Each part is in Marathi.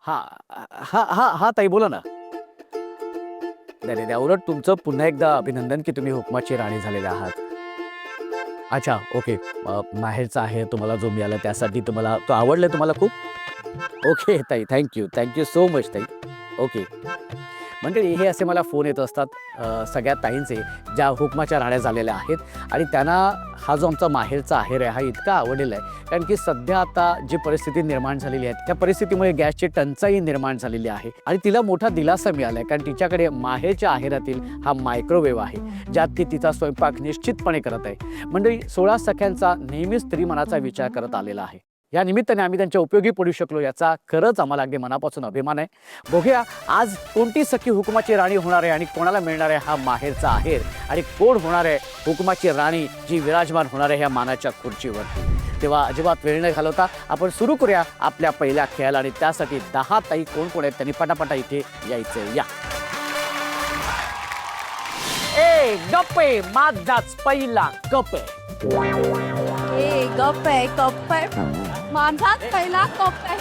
हां, हां, हां, हां, ताई बोला ना. नाही, नाही, नाही. उलट तुमचं पुन्हा एकदा अभिनंदन, की तुम्ही हुकमाची राणी झालेले आहात. अच्छा, ओके. माहेरचा आहे तुम्हाला जो मिळाला त्यासाठी तुम्हाला तो आवडला तुम्हाला खूप? ओके ताई, थँक यू सो मच ताई. ओके. मंडळी हे असे मला फोन येत असतात सगळ्या ताईंचे ज्या हुकमाच्या राण्या झालेल्या आहेत आणि त्यांना हा जो आमचा माहेरचा आहेर आहे हा इतका आवडलेला आहे कारण की सध्या आता जी परिस्थिती निर्माण झालेली आहे त्या परिस्थितीमुळे गॅसची टंचाई निर्माण झालेली आहे आणि तिला मोठा दिलासा मिळाला आहे कारण तिच्याकडे माहेरच्या आहेरातील हा मायक्रोवेव्ह आहे ज्यात ती तिचा स्वयंपाक निश्चितपणे करत आहे. मंडळी 16 सख्यांचा नेहमीच स्त्रीमनाचा विचार करत आलेला आहे. या निमित्ताने आम्ही त्यांच्या उपयोगी पडू शकलो याचा खरंच आम्हाला अगदी मनापासून अभिमान आहे. बघूया आज कोणती सखी हुकुमाची राणी होणार आहे आणि कोणाला मिळणार आहे हा माहेरचा आहेर आणि कोण होणार आहे हुकुमाची राणी जी विराजमान होणार आहे ह्या मानाच्या खुर्चीवरती. तेव्हा अजिबात वेळ न घालवता आपण सुरू करूया आपल्या पहिल्या खेळाला आणि त्यासाठी 10 ताई कोण कोण आहेत त्यांनी पटापटा इथे यायचं. या ए गप्पे माझाच पहिला कप आहे. ए गप आहे कप आहे माझाच पहिला कप आहे.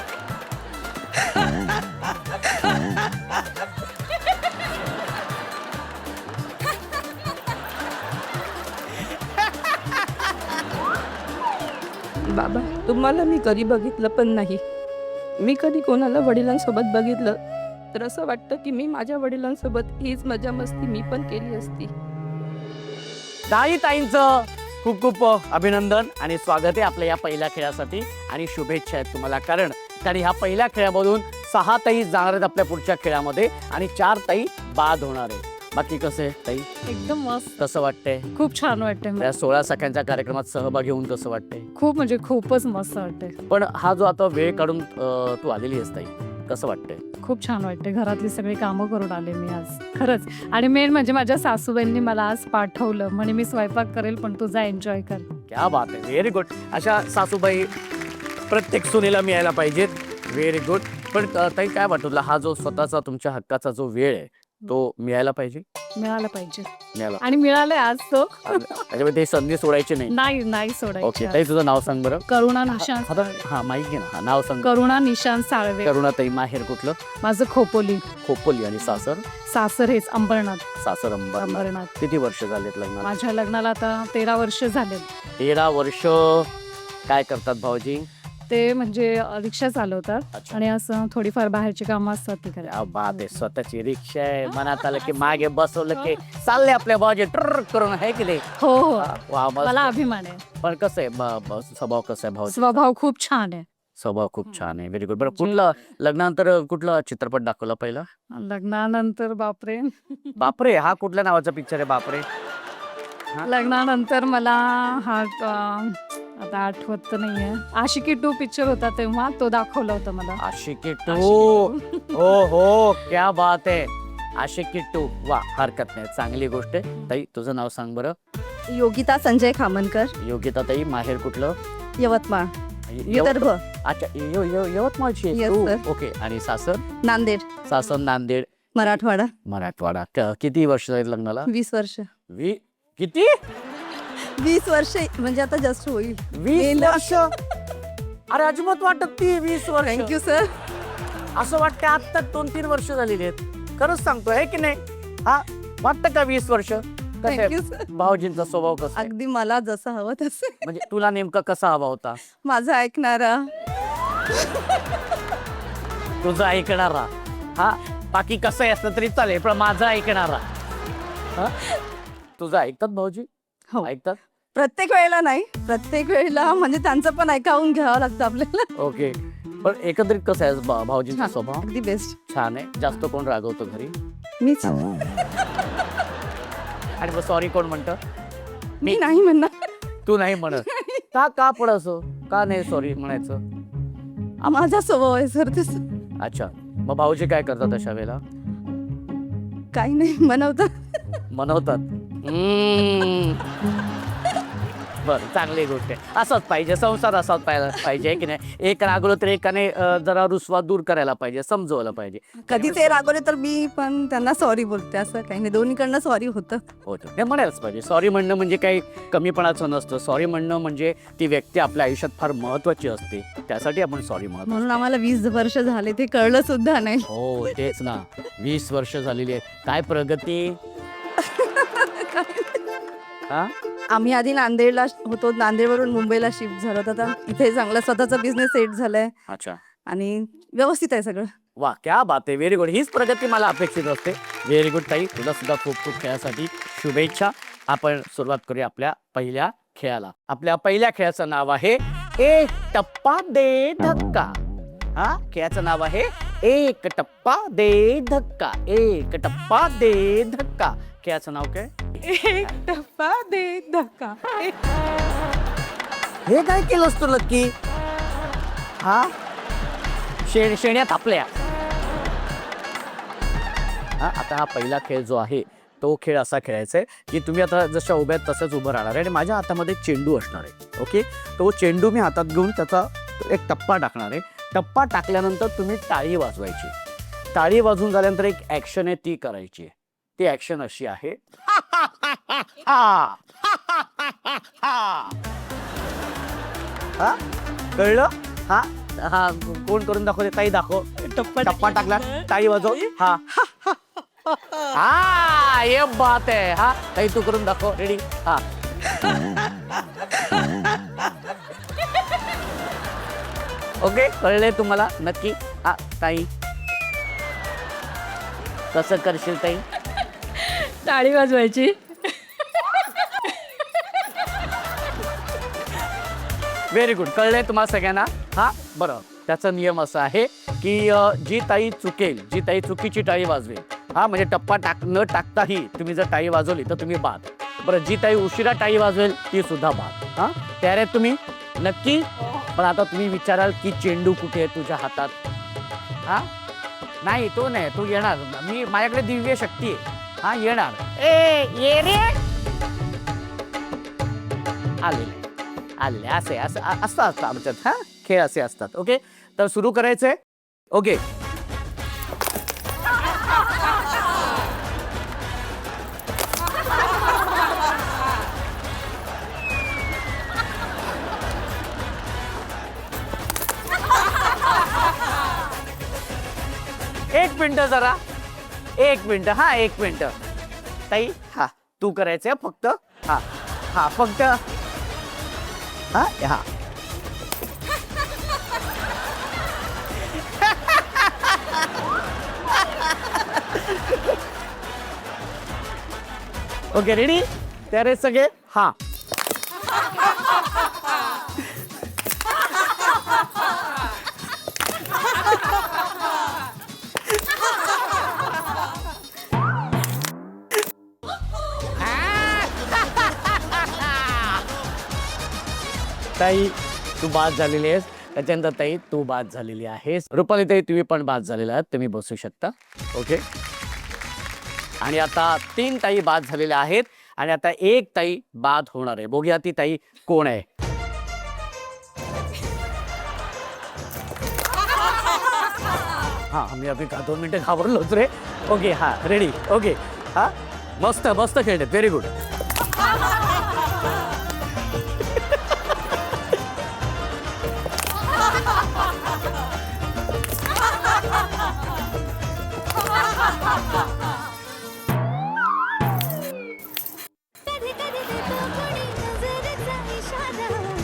बाबा तुम्हाला मी कधी बघितलं पण नाही. मी कधी कोणाला वडिलांसोबत बघितलं तर असं वाटतं की मी माझ्या वडिलांसोबत हीच मजा मस्ती मी पण केली असती. ताईंचं खूप खूप अभिनंदन आणि स्वागत आहे आपल्या या पहिल्या खेळासाठी आणि शुभेच्छा आहेत तुम्हाला कारण ह्या पहिल्या खेळामधून 6 ताई जाणार आहेत आपल्या पुढच्या खेळामध्ये आणि 4 ताई बाद होणार आहे. बाकी कसं आहे ताई? एकदम मस्त, कसं वाटतंय? खूप छान वाटतंय मला. त्या 16 सख्यांच्या कार्यक्रमात सहभागी होऊन कसं वाटतंय? खूप म्हणजे खूपच मस्त वाटतंय. पण हा जो आता वेळ काढून तू आलेली आहेस ताई कसं वाटतंय? खूप छान वाटतंय. घरातली सगळी कामं करून आले मी आज खरंच. आणि मेन म्हणजे माझ्या सासूबाईंनी मला आज पाठवलं म्हणे मी स्वयंपाक करेल पण तू जा एन्जॉय कर. क्या बात आहे, व्हेरी गुड. अशा सासूबाई प्रत्येक सुनेला मिळायला पाहिजेत. Very good. पण ताई काय वाटतं तुला हा जो स्वतःचा तुमच्या हक्काचा जो वेळ आहे तो मिळायला पाहिजे? मिळाला पाहिजे मिळाला आणि मिळालंय आज तो. त्याच्यामुळे ते संधी सोडायची नाही. नाही नाही ओके सोडायची. ताई तुझं नाव सांग बरं. करुणा निशांत. आता हा माहिती घे ना. हा नाव सांग. करुणा निशांत साळवे. करुणा ताई माहेर कुठलं? माझं खोपोली. खोपोली. आणि सासर? सासर हेच अंबरनाथ. सासर अंबरनाथ. अंबरनाथ. किती वर्ष झालेत लग्नाला? माझ्या लग्नाला आता 13 वर्ष झाले. 13 वर्ष. काय करतात भाऊजी? ते म्हणजे रिक्षा चालवतात अच्छा. आणि असं थोडीफार बाहेरची कामं असतात ती करायला. क्या बात आहे. स्वतःची रिक्षा आहे. मनात आलं की मागे बसवलं की चालले आपल्या भाऊजी ट्र करून आहे की नाही? हो हो वा मस्त. मला अभिमान आहे. पण कसं आहे स्वभाव कसा आहे भाऊजी? स्वभाव खूप छान आहे. स्वभाव खूप छान आहे. Very good. बरं कुठलं लग्नानंतर कुठला चित्रपट दाखवला पहिला? लग्नानंतर बापरे बापरे हा कुठल्या नावाचा पिक्चर आहे बापरे? लग्नानंतर मला हा आता आठवत तर नाहीये. आशिकी 2 पिक्चर होता तेव्हा तो दाखवला होता मला. आशिकी 2. हो हो क्या बात आहे. आशिकी 2. वा हरकत नाही चांगली गोष्ट आहे. ताई तुझं नाव सांग बरं. योगिता संजय खामनकर, योगिता ताई माहेर कुठलं? यवतमाळ विदर्भ. अच्छा यवतमाळची आहे Yes, तू? sir. ओके. आणि सासर? नांदेड सासर नांदेड. मराठवाडा. मराठवाडा. किती वर्ष झाली लग्नाला? 20 वर्ष. किती? 20 वर्ष म्हणजे आता जस्ट होईल. 20 वर्ष. अरे अजिबात वाटत ती 20 वर्ष. Thank you sir. असं वाटतं आता 2-3 वर्ष झालेली आहेत. खरंच सांगतोय आहे की नाही? हा वाटतं का 20 वर्ष? कसं थँक्यू आहे सर. भाऊजींचा स्वभाव कसा आहे? अगदी मला जसं हवं तसं. म्हणजे तुला नेमका कसा हवा होता? माझं ऐकणारा. तुझं ऐकणारा. हा बाकी कसं असलं तरी चालेल पण माझं ऐकणारा. हा तुझं ऐकतात भाऊजी? हो. ऐकतात. प्रत्येक वेळेला नाही, प्रत्येक वेळेला म्हणजे त्यांचं पण ऐकावून घ्यावं लागतं आपल्याला. ओके. पण एकंदरीत कसं आहे भाऊजींचा छान. स्वभाव? अगदी बेस्ट. छान आहे. जास्त कोण रागवतो घरी? मीच. आणि मग सॉरी कोण म्हणतं? मी नाही म्हणणार. तू नाही म्हणत का पण असं का नाही सॉरी म्हणायचं? माझा स्वभाव आहे सर तसं. अच्छा. मग भाऊजी काय करतात अशा वेळेला? काही नाही म्हणवतात. मनवतात. बरं, चांगली गोष्ट आहे. असंच पाहिजे, संसार असाच पाहिजे की नाही. एक रागवलं तर एकाने जरा रुसवा दूर करायला पाहिजे, समजवलं पाहिजे. कधी ते रागवले तर मी पण त्यांना सॉरी बोलते, असं काही नाही, दोन्हीकडनं सॉरी होतं. होतं हे म्हणायलाच पाहिजे. सॉरी म्हणणं म्हणजे काही कमीपणाचं नसतं. सॉरी म्हणणं म्हणजे ती व्यक्ती आपल्या आयुष्यात फार महत्वाची असते, त्यासाठी आपण सॉरी म्हणतो. म्हणून आम्हाला 20 वर्ष झाले ते कळलं सुद्धा नाही. हो तेच ना, 20 वर्ष झालेली आहे. काय प्रगती. हा आम्ही आधी नांदेडला होतो, नांदेडवरून मुंबईला शिफ्ट झालो, तर आता इथे चांगला स्वतःचा बिझनेस सेट झालाय अच्छा, आणि व्यवस्थित आहे सगळं. वा क्या बात आहे, व्हेरी गुड. हीच प्रगती मला अपेक्षित असते. व्हेरी गुड ताई, तुला सुद्धा खूप खूप खेळासाठी शुभेच्छा. आपण सुरुवात करूया आपल्या पहिल्या खेळाला. आपल्या पहिल्या खेळाचं नाव आहे एक टप्पा दे धक्का. हा खेळाचं नाव आहे एक टप्पा दे धक्का. एक टप्पा दे धक्का. खेळाचं नाव काय? एक टप्पा दे धक्का. हे काय केलंस तू नक्की? हा शेण्यात आपल्या. हा आता हा पहिला खेळ जो आहे तो खेळ असा खेळायचा आहे की तुम्ही आता जशा उभ्या आहेत तसंच उभं राहणार आहे आणि माझ्या हातामध्ये चेंडू असणार आहे. ओके, तो चेंडू मी हातात घेऊन त्याचा एक टप्पा टाकणार आहे. टप्पा टाकल्यानंतर तुम्ही टाळी वाजवायची. टाळी वाजून झाल्यानंतर एक ऍक्शन आहे ती करायची. ती ऍक्शन अशी आहे. हा कळलं? हा हा कोण करून दाखवते? ताई दाखव. टप्पा टाकला, टाळी वाजव. हा हा ये बात आहे. हा ताई तू करून दाखव. रेडी? हा ओके, कळले तुम्हाला नक्की? हा ताई कसं करशील ताई? टाळी वाजवायची. व्हेरी गुड, कळलंय तुम्हाला सगळ्यांना? हा बरं, त्याचा नियम असा आहे की जी ताई चुकेल, जी ताई चुकीची टाळी वाजवेल, हा म्हणजे टप्पा न टाकताही तुम्ही जर टाळी वाजवली तर तुम्ही बाद. बरं, जी ताई उशिरा टाळी वाजवेल ती सुद्धा बाद. हा तयार आहेत तुम्ही नक्की? पण आता तुम्ही विचाराल की चेंडू कुठे आहे तुझ्या हातात? हा नाही, तो नाही, तो येणार. माझ्याकडे दिव्य शक्ती आहे. हा येणार. ए ये रे. आलेले आलेले असे असं असं असतं आमच्यात. हा खेळ असे असतात. ओके, तर सुरू करायचंय. ओके, एक मिनिट जरा, एक मिनिट. हा एक मिनिट ताई. हा तू करायचंय फक्त. हा हा फक्त. हा हा ओके, रेडी? तयार आहेत सगळे? हा ताई तू बाद झालेली आहेस. त्याच्यानंतर ताई तू बाद झालेली आहेस. रुपाली ताई तुम्ही पण बाद झालेला आहात, तुम्ही बसू शकता. ओके, आणि आता 3 ताई बाद झालेल्या आहेत आणि आता एक ताई बाद होणार आहे. बघूया ती ताई कोण आहे. हा मी अभि 2 मिनिटं घाबरलोच रे. ओके, हा रेडी. ओके, हा मस्त मस्त खेळते. Very good.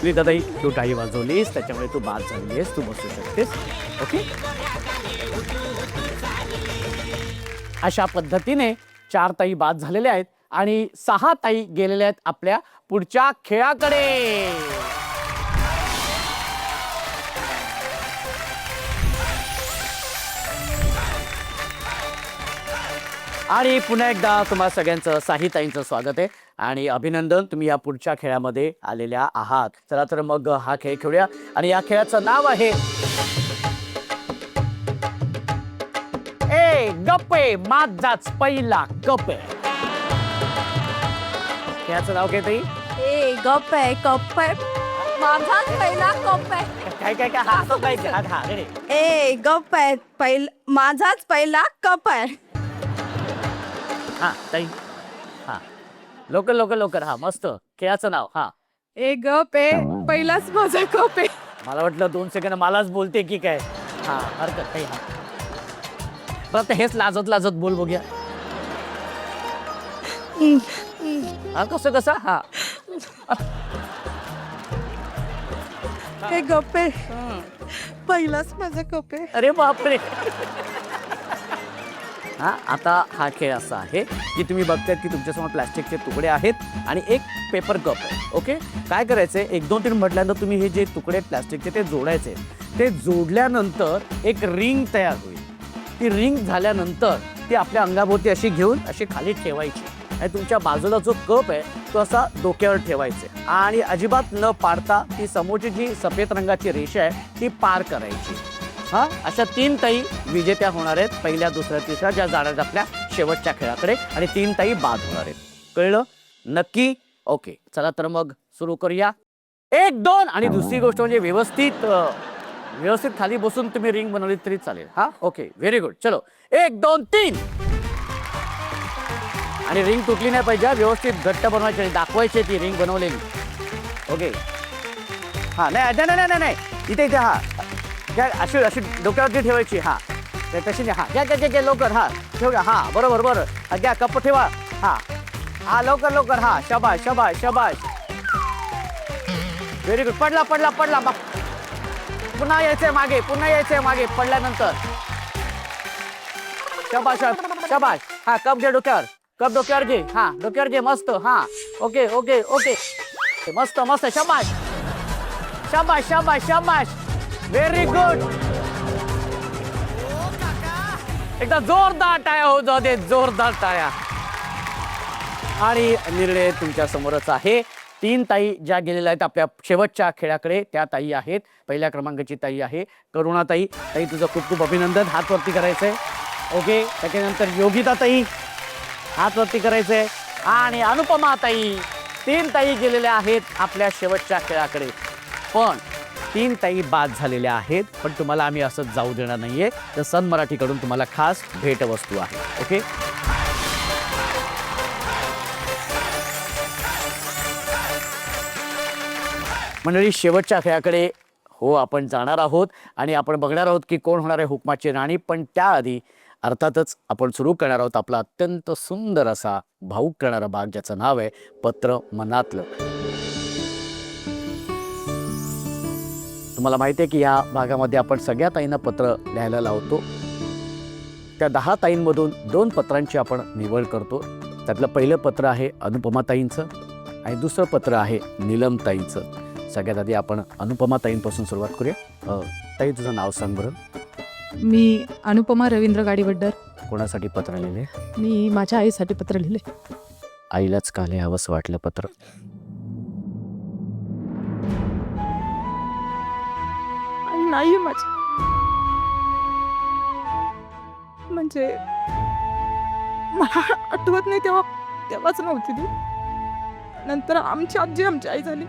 दादाई तू टाळी वाजवलीस त्याच्यामुळे तू बाद झाली आहेस. तू बसू शकतेस. ओके, अशा पद्धतीने 4 ताई बाद झालेल्या आहेत आणि 6 ताई गेलेल्या आहेत आपल्या पुढच्या खेळाकडे. आणि पुन्हा एकदा तुम्हा सगळ्यांचं, साही ताईंचं स्वागत आहे आणि अभिनंदन, तुम्ही या पुढच्या खेळामध्ये आलेल्या आहात. चला तर मग हा खेळ खेळूया आणि या खेळाचं नाव आहे ए गप्पे माझाच पहिला गप्पे. खेळाचं नाव काय ताई? एक गप आहे कप आहे माझाच पहिला कप आहे काय काय काय हा असं पाहिजे हा रेडी ए गप आहे माझाच पहिला कप आहे हा ताई हा लवकर लवकर लवकर हा मस्त खेळाचं नाव हा ए गप आहे पहिलाच माझा कप आहे. मला वाटलं 2 सेकंद मलाच बोलते की काय हा हरकत काही हा बरं आता हेच लाजत लाजत बोल बघूया हा कसं कसं हा ए गप आहे पहिलाच माझा कप आहे अरे बापरे हा आता हा खेळ असा आहे की तुम्ही बघतायत की तुमच्यासमोर प्लास्टिकचे तुकडे आहेत आणि एक पेपर कप आहे ओके काय करायचंय 1 2 3 म्हटल्यानंतर तुम्ही हे जे तुकडे आहेत प्लास्टिकचे ते जोडायचे ते जोडल्यानंतर एक रिंग तयार होईल ती रिंग झाल्यानंतर ती आपल्या अंगाभोवती अशी घेऊन अशी खाली ठेवायची आणि तुमच्या बाजूला जो कप आहे तो असा डोक्यावर ठेवायचे आणि अजिबात न पाडता ती समोरची जी सफेद रंगाची रेषा आहे ती पार करायची हा अशा 3 ताई विजेत्या होणार आहेत पहिल्या दुसऱ्या तिसऱ्या ज्या जाणार आहेत आपल्या शेवटच्या खेळाकडे आणि 3 ताई बाद होणार आहेत कळलं नक्की ओके चला तर मग सुरू करूया 1 2 आणि दुसरी गोष्ट म्हणजे व्यवस्थित खाली बसून तुम्ही रिंग बनवली तरी चालेल हा ओके व्हेरी गुड चलो 1 2 3 आणि रिंग तुटली नाही पाहिजे व्यवस्थित घट्ट बनवायची आणि दाखवायची ती रिंग बनवलेली ओके हा नाही नाही नाही नाही इथे इथे हा घ्या अशी अशी डोक्यावरती ठेवायची हा तशी नाही हा घ्या घ्या घ्या लवकर हा ठेवूया हा बरोबर बरोबर घ्या कप ठेवा हा हा लवकर लवकर हा शबाश शबाश शबाश व्हेरी गुड पडला पडला पडला पुन्हा यायचंय मागे पडल्यानंतर शबाश शबाश हा कप घे डोक्यावर घे हा डोक्यावर घे मस्त हा ओके ओके ओके मस्त मस्त शबाश शबाश शबाश शबाश व्हेरी गुड एकदा जोरदार टाळ्या हो जाऊ दे जोरदार टाळ्या आणि निर्णय तुमच्या समोरच आहे 3 ताई ज्या गेलेल्या आहेत आपल्या शेवटच्या खेळाकडे त्या ताई आहेत पहिल्या क्रमांकाची ताई आहे करुणाताई ताई तुझं खूप खूप अभिनंदन हात वरती करायचंय ओके त्याच्यानंतर योगिता ताई हात वरती करायचंय आणि अनुपमा ताई 3 ताई गेलेल्या आहेत आपल्या शेवटच्या खेळाकडे पण 3 ताई बाद झालेल्या आहेत पण तुम्हाला आम्ही असंच जाऊ देणार नाहीये तर सन मराठीकडून तुम्हाला खास भेटवस्तू आहे ओके मंडळी शेवटच्या खेळाकडे हो आपण जाणार आहोत आणि आपण बघणार आहोत की कोण होणार आहे हुकमाची राणी पण त्याआधी अर्थातच आपण सुरू करणार आहोत आपला अत्यंत सुंदर असा भाऊक करणारा भाग ज्याचं नाव आहे पत्र मनातलं तुम्हाला माहिती आहे की या भागामध्ये आपण सगळ्या ताईंना पत्र लिहायला लावतो त्या 10 ताईंमधून 2 पत्रांची आपण निवड करतो त्यातलं पहिलं पत्र आहे अनुपमा ताईंचं आणि दुसरं पत्र आहे नीलम ताईंचं सगळ्यात आधी आपण अनुपमा ताईंपासून सुरुवात करूया ताई तुझं नाव सांग बरं मी अनुपमा रवींद्र गाडीवड्डर कोणासाठी पत्र लिहिले मी माझ्या आईसाठी पत्र लिहिले आईलाच का लिहावंसं वाटलं पत्र आई नाही माझी म्हणजे मला आठवत नाही तेव्हाच नव्हती ती नंतर आमची आजी आमची आई झाली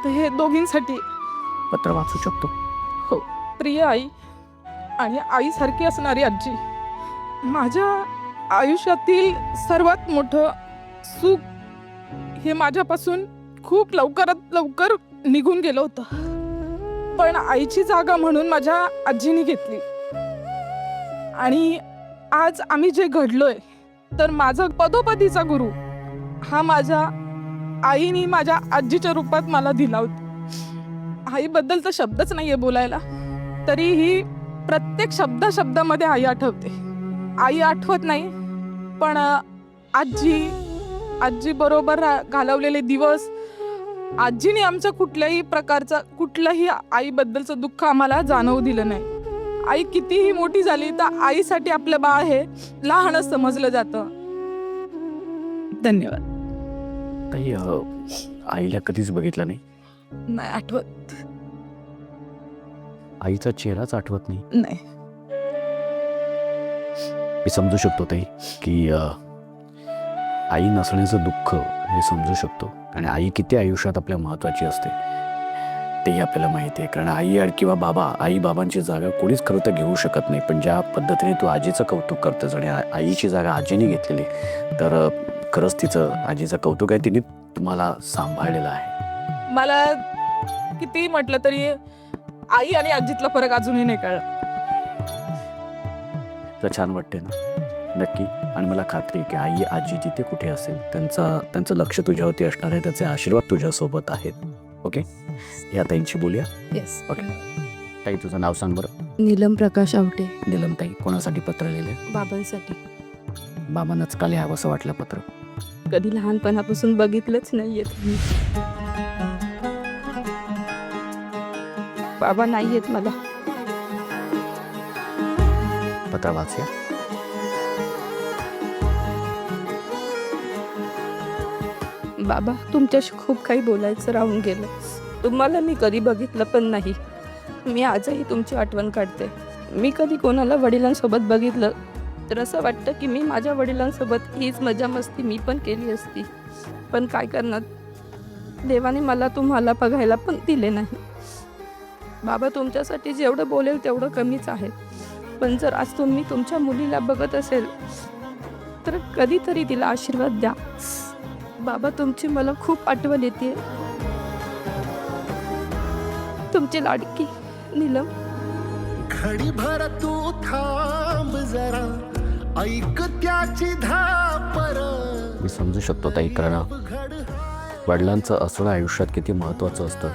तर हे दोघींसाठी पत्र वाचू शकतो हो प्रिय आई आणि आईसारखी असणारी आजी माझ्या आयुष्यातील सर्वात मोठं सुख हे माझ्यापासून खूप लवकरात लवकर निघून गेलं होतं पण आईची जागा म्हणून माझ्या आजीने घेतली आणि आज आम्ही जे घडलोय तर माझा पदोपदीचा गुरु हा माझ्या आईने माझ्या आजीच्या रूपात मला दिला होता आईबद्दल तर शब्दच नाहीये बोलायला तरीही प्रत्येक शब्दामध्ये आई आठवते आई आठवत नाही पण आजी बरोबर घालवलेले दिवस आजीने आमच्या कुठल्याही आईबद्दलचं दुःख आम्हाला जाणवू दिलं नाही आई कितीही मोठी झाली तर आईसाठी आपलं बाळ हे लहानच समजलं जातं धन्यवाद ताई आईला कधीच बघितलं नाही नाही आठवत आईचा चेहराच आठवत नाही नाही मी समजू शकतो ताई की आई नसण्याचं दुःख हे समजू शकतो आणि आई किती आयुष्यात आपल्या महत्त्वाची असते तेही आपल्याला माहिती आहे. कारण आई किंवा बाबा, आई बाबांची जागा कोणीच खरं तर घेऊ शकत नाही. पण ज्या पद्धतीने तू आजीचं कौतुक करतेस आणि आईची जागा आजीने घेतलेली, तर खरंच तिचं आजीचं कौतुक आहे. तिने तुम्हाला सांभाळलेलं आहे. मला किती म्हटलं तरी आई आणि आजीतला फरक अजूनही नाही कळला. तर छान वाटते ना? नक्की. आणि मला खात्री आहे की आई आजी जिथे कुठे असेल त्यांचं लक्ष तुझ्यावरती असणार आहे, त्याचे आशीर्वाद तुझ्यासोबत आहेत. ओके, या ताईंशी बोलूया. येस. ओके ताई, तुझं नाव सांग बरं. नीलम प्रकाश आवटे. नीलम ताई, कोणासाठी पत्र लिहिले? बाबांसाठी. बाबांनाच का लिहावं असं वाटलं पत्र? कधी लहानपणापासून बघितलंच नाहीये तुम्ही. बाबा नाहीयेत मला. पत्र वाचूया. बाबा, तुमच्याशी खूप काही बोलायचं राहून गेलं. तुम्हाला मी कधी बघितलं पण नाही. मी आजही तुमची आठवण काढते. मी कधी कोणाला वडिलांसोबत बघितलं तर असं वाटतं की मी माझ्या वडिलांसोबत हीच मजा मस्ती मी पण केली असती. पण काय करणार, देवाने मला तुम्हाला बघायला पण दिले नाही. बाबा, तुमच्यासाठी जेवढं बोलेल तेवढं कमीच आहे. पण जर आज तुम्ही तुमच्या मुलीला बघत असेल तर कधीतरी तिला आशीर्वाद द्या. बाबा, तुमची मला खूप आठवण येते. तुमची लाडकी नीलम. घडी भर तू थांब जरा, ऐक त्याची धापर. मी समजू शकतो ताई, कारण वडिलांचं असणं आयुष्यात किती महत्त्वाचं असतं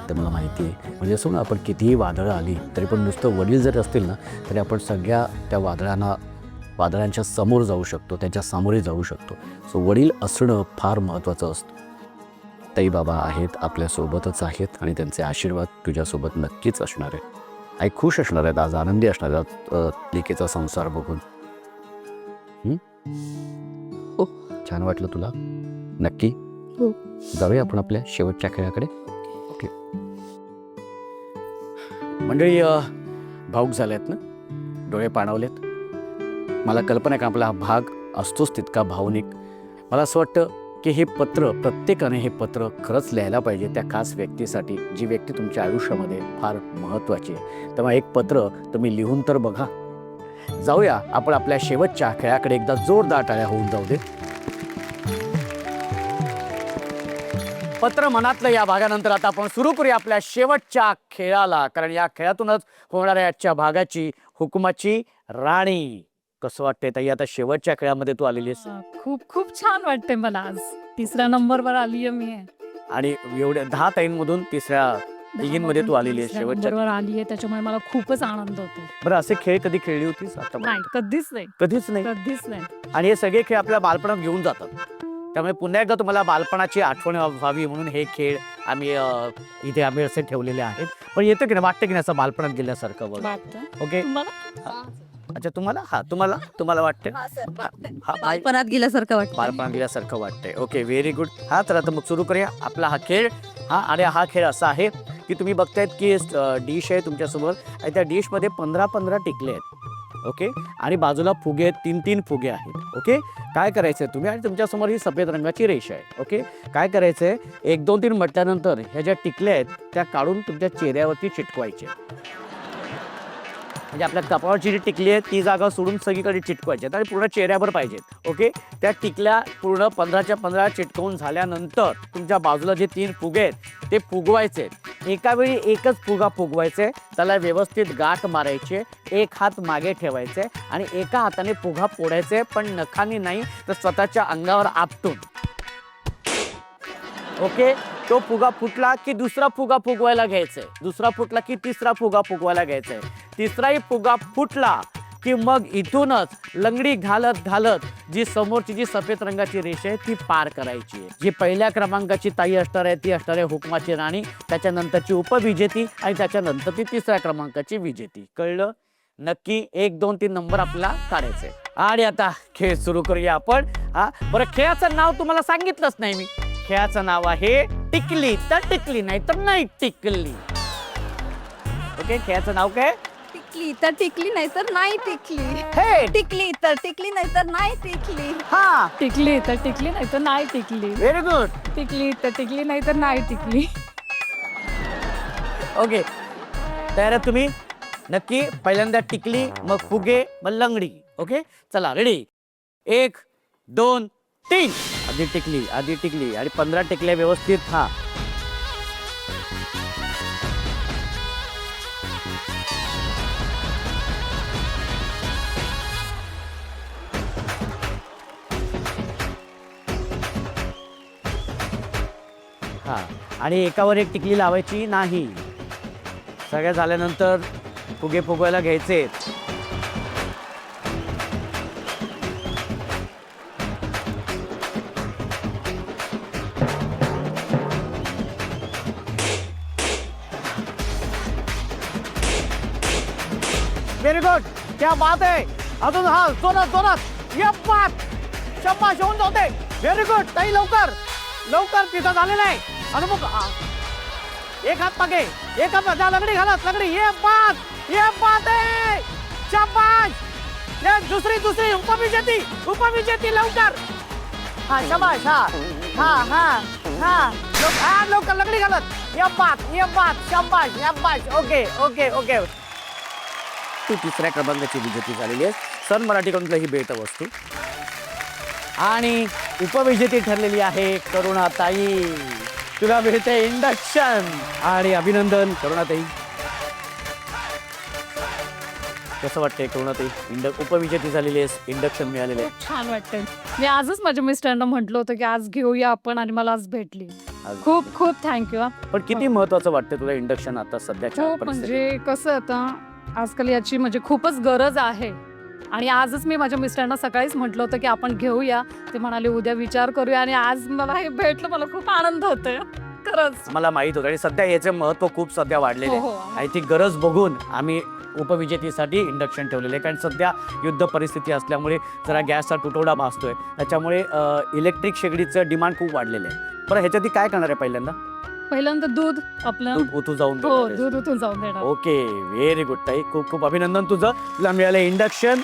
ते मला माहिती आहे. म्हणजे असं ना, आपण कितीही वादळं आली तरी पण नुसतं वडील जर असतील ना, तरी आपण सगळ्या त्या वादळांच्या समोर जाऊ शकतो, त्यांच्या सामोरे जाऊ शकतो. सो वडील असणं फार महत्त्वाचं असतं. ताई बाबा आहेत, आपल्यासोबतच आहेत आणि त्यांचे आशीर्वाद तुझ्यासोबत नक्कीच असणार आहेत. आई खुश असणार आहेत, आज आनंदी असणार आहेत लेकीचा संसार बघून. हो. छान वाटलं तुला? नक्की. हो. जाऊया आपण आपल्या शेवटच्या खेळाकडे. ओके मंडळी, भाऊक झाल्यात ना, डोळे पाणावलेत. मला कल्पना आहे का आपला हा भाग असतोच तितका भावनिक. मला असं वाटतं की हे पत्र, प्रत्येकाने हे पत्र खरंच लिहायला पाहिजे त्या खास व्यक्तीसाठी, जी व्यक्ती तुमच्या आयुष्यामध्ये फार महत्त्वाची आहे. तेव्हा एक पत्र तुम्ही लिहून तर बघा. जाऊया आपण आपल्या शेवटच्या खेळाकडे. एकदा जोरदार टाळ्या होऊन जाऊ दे. पत्र मनातलं या भागानंतर आता आपण सुरू करूया आपल्या शेवटच्या खेळाला, कारण या खेळातूनच होणाऱ्या आजच्या भागाची हुकुमाची राणी. कसं वाटतंय ताई, आता शेवटच्या खेळामध्ये तू आलेली आहेस खूप खूप छान वाटते मला. आज 3ऱ्या नंबरवर आली आहे मी. आणि एवढ्या 10 ताईंमधून 3ऱ्या तू आलेली आहेस शेवटच्या. नंबरवर आली आहे, त्याच्यामुळे मला खूपच आनंद होतो. बरं, असे खेळ कधी खेळली होतीस आता? नाही, कधीच नाही, कधीच नाही. कधीच नाही. आणि हे सगळे खेळ आपल्या बालपणात घेऊन जातात. त्यामुळे पुन्हा एकदा तुम्हाला बालपणाची आठवण व्हावी म्हणून हे खेळ आम्ही इथे असे ठेवलेले आहेत. पण येतं की नाही, वाटतं की नाही असं बालपणात गेल्यासारखं बघ. वाटतं ओके. तुम्हाला? अच्छा, तुम्हाला वाटतं? बालपणात गेल्यासारखं वाटतं. बालपणात गेल्यासारखं वाटतंय. Okay, very good. हा, तर आता मग सुरू करूया आपला हा खेळ. आणि हा खेळ असा आहे की तुम्ही बघतायत की डिश आहे तुमच्यासमोर आणि त्या डिशमध्ये 15 टिकले आहेत. ओके, आणि बाजूला फुगे आहेत, 3 फुगे आहेत. ओके, काय करायचं आहे तुम्ही, आणि तुमच्यासमोर ही सफेद रंगाची रेष आहे. ओके, काय करायचं आहे, 1 2 3 म्हटल्यानंतर ह्या ज्या टिकल्या आहेत त्या काढून तुमच्या चेहऱ्यावरती चिटकवायच्या. म्हणजे आपल्या कपाळाची जी टिकली आहे ती जागा सोडून सगळीकडे चिटकवायची आणि पूर्ण चेहऱ्यावर पाहिजेत. ओके, त्या टिकल्या पूर्ण 15च्या 15 चिटकवून झाल्यानंतर तुमच्या बाजूला जे 3 फुगे आहेत ते फुगवायचे. एका वेळी एकच फुगा फुगवायचे, त्याला व्यवस्थित गाठ मारायचे, एक हात मागे ठेवायचे आणि एका हाताने फुगा फोडायचे, पण नखानी नाही तर स्वतःच्या अंगावर आपटून. ओके, तो फुगा फुटला की दुसरा फुगा फुगवायला घ्यायचा आहे, दुसरा फुटला की तिसरा फुगा फुगवायला घ्यायचा आहे, तिसराही फुगा फुटला की मग इथूनच लंगडी घालत घालत जी समोरची जी सफेद रंगाची रेषा आहे ती पार करायची आहे. जी पहिल्या क्रमांकाची ताई असणार आहे ती असणार आहे हुकमाची राणी, त्याच्यानंतरची उपविजेती आणि त्याच्यानंतर ती 3ऱ्या क्रमांकाची विजेती. कळलं? नक्की 1 2 3 नंबर आपला काढायचे. आणि आता खेळ सुरू करूया आपण. बरं, खेळाचं नाव तुम्हाला सांगितलंच नाही मी. खेळाचं नाव आहे टिकली तर टिकली, नाही तर नाही टिकली. ओके, खेळाचं नाव काय? टिकली तर टिकली नाही तर नाही टिकली. हे टिकली तर टिकली नाही तर नाही टिकली. हा टिकली तर टिकली नाही तर नाही टिकली. Very good. टिकली तर टिकली नाही तर नाही टिकली. ओके तयार आहात तुम्ही? नक्की. पहिल्यांदा टिकली, मग फुगे, मग लंगडी. ओके चला रेडी. 1 2 3. आधी टिकली आणि 15 टिकल्या व्यवस्थित. हा हा आणि एकावर एक टिकली लावायची नाही. सगळ्या झाल्यानंतर फुगे फुगवायला घ्यायचे. Very good. क्या बात आहे. अजून हा जोरात जोरात. या बात. शाबाश होऊन जाते. Very good. ताई लवकर लवकर. तिथं झालेलं आहे. आणि मग एक हात मागे, एक हात जा. लंगडी घालत लंगडी. ये बात आहे. शाबाश. दुसरी उपविजेती लवकर. हा शाबाश. हा लवकर लंगडी घालत. ये बात शाबाश. ओके तू तिसऱ्या क्रमांकाची विजेती झालेली आहे. सन मराठीकडून ही भेटवस्तू आणि उपविजेती ठरलेली आहे करुणाताई. तुला मिळते इंडक्शन. आणि अभिनंदन करुणाताई. कसं वाटतंय करुणाताई? उपविजेती झालेली आहेस, इंडक्शन मिळालेले आहे. खूप छान वाटतंय. मी आजच माझ्या मिस्टरांना म्हटलं होतं की आज घेऊया आपण आणि मला आज भेटली. खूप खूप थँक्यू. पण किती महत्वाचं वाटतं तुला इंडक्शन आता सध्याच्या खूप परिस्थितीत? म्हणजे कसं आता आजकाल याची म्हणजे खूपच गरज आहे. आणि आजच मी माझ्या मिस्टरांना सकाळीच म्हटलं होतं की आपण घेऊया. ते म्हणाले उद्या विचार करूया आणि आज मला हे भेटलं. मला खूप आनंद होतोय खरंच. मला माहित होतं आणि सध्या याचे महत्व खूप सध्या वाढलेले हो, आहे. हो. आणि ती गरज बघून आम्ही उपविजेतीसाठी इंडक्शन ठेवलेले आहे. कारण सध्या युद्ध परिस्थिती असल्यामुळे जरा गॅसचा तुटवडा भासतोय. त्याच्यामुळे इलेक्ट्रिक शेगडीचं डिमांड खूप वाढलेलं आहे. बरं ह्याच्यात काय करणार आहे? पहिल्यांदा दूध आपलं दूध ओतून जाऊन हो देणार आहेस. दूध उतून जाऊन देणार. ओके व्हेरी गुड ताई. खूप खूप अभिनंदन तुझं. तुला मिळालं इंडक्शन.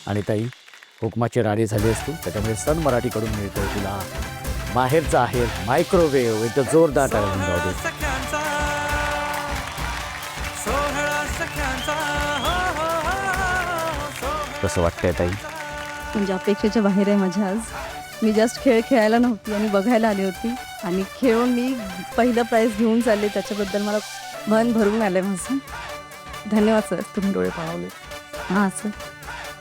आणि ताई हुकमाची राणी झाली असती. त्याच्यामुळे सन मराठीकडून मिळतोय तुला माहेरचा आहे मायक्रोवेव्ह. एक जोरदार टाळ्या जाऊ दे. कसं वाटतंय ताई? म्हणजे अपेक्षेच्या बाहेर आहे माझ्या आज. मी जस्ट खेळ खेळायला नव्हती आणि बघायला आली होती आणि खेळून मी पहिलं प्राईज घेऊन चालले. त्याच्याबद्दल मला मन भरून आलं आहे माझं. धन्यवाद सर. तुम्ही डोळे पाणावले. हां सर.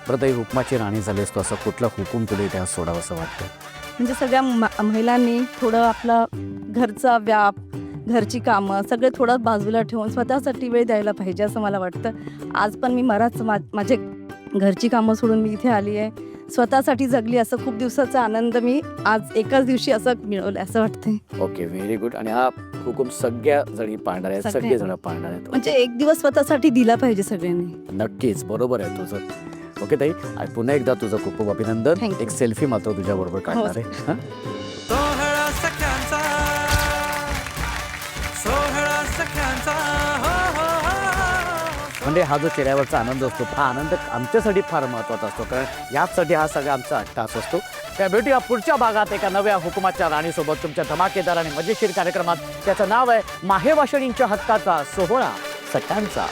बरं ताई हुकमाची राणी झाली असतो असं कुठला हुकूम तुला इथे आज सोडावं असं वाटतं? म्हणजे सगळ्या महिलांनी थोडं आपला घरचा व्याप, घरची कामं सगळे थोडं बाजूला ठेवून स्वतःसाठी वेळ द्यायला पाहिजे असं मला वाटतं. आज पण मी माझे घरची कामं सोडून मी इथे आली आहे. स्वतःसाठी जगली. असं खूप दिवसाचा आनंद मी आज एकाच दिवशी असं मिळवलं असं वाटतंय. Okay very good. आणि हा हुकूम सगळ्या जणी पाळणार आहेत. सगळे. सगळे जण पाळणार आहेत. म्हणजे एक दिवस स्वतःसाठी दिला पाहिजे सगळ्यांनी. नक्कीच बरोबर आहे तुझं. ओके ताई आणि पुन्हा एकदा तुझं खूप खूप अभिनंदन. Thank you. एक सेल्फी मात्र तुझ्या बरोबर काढणार आहे. हं? सोहळा सख्यांचा हो हो हो. म्हणजे हा जो चेहऱ्यावरचा आनंद असतो हा आनंद आमच्यासाठी फार महत्त्वाचा असतो. कारण याचसाठी हा सगळा आमचा अट्टास असतो. त्या भेटूया पुढच्या भागात एका नव्या हुकुमाच्या राणीसोबत तुमच्या धमाकेदार आणि मजेशीर कार्यक्रमात. त्याचं नाव आहे माहेरवाशिणींच्या हक्काचा सोहळा सख्यांचा.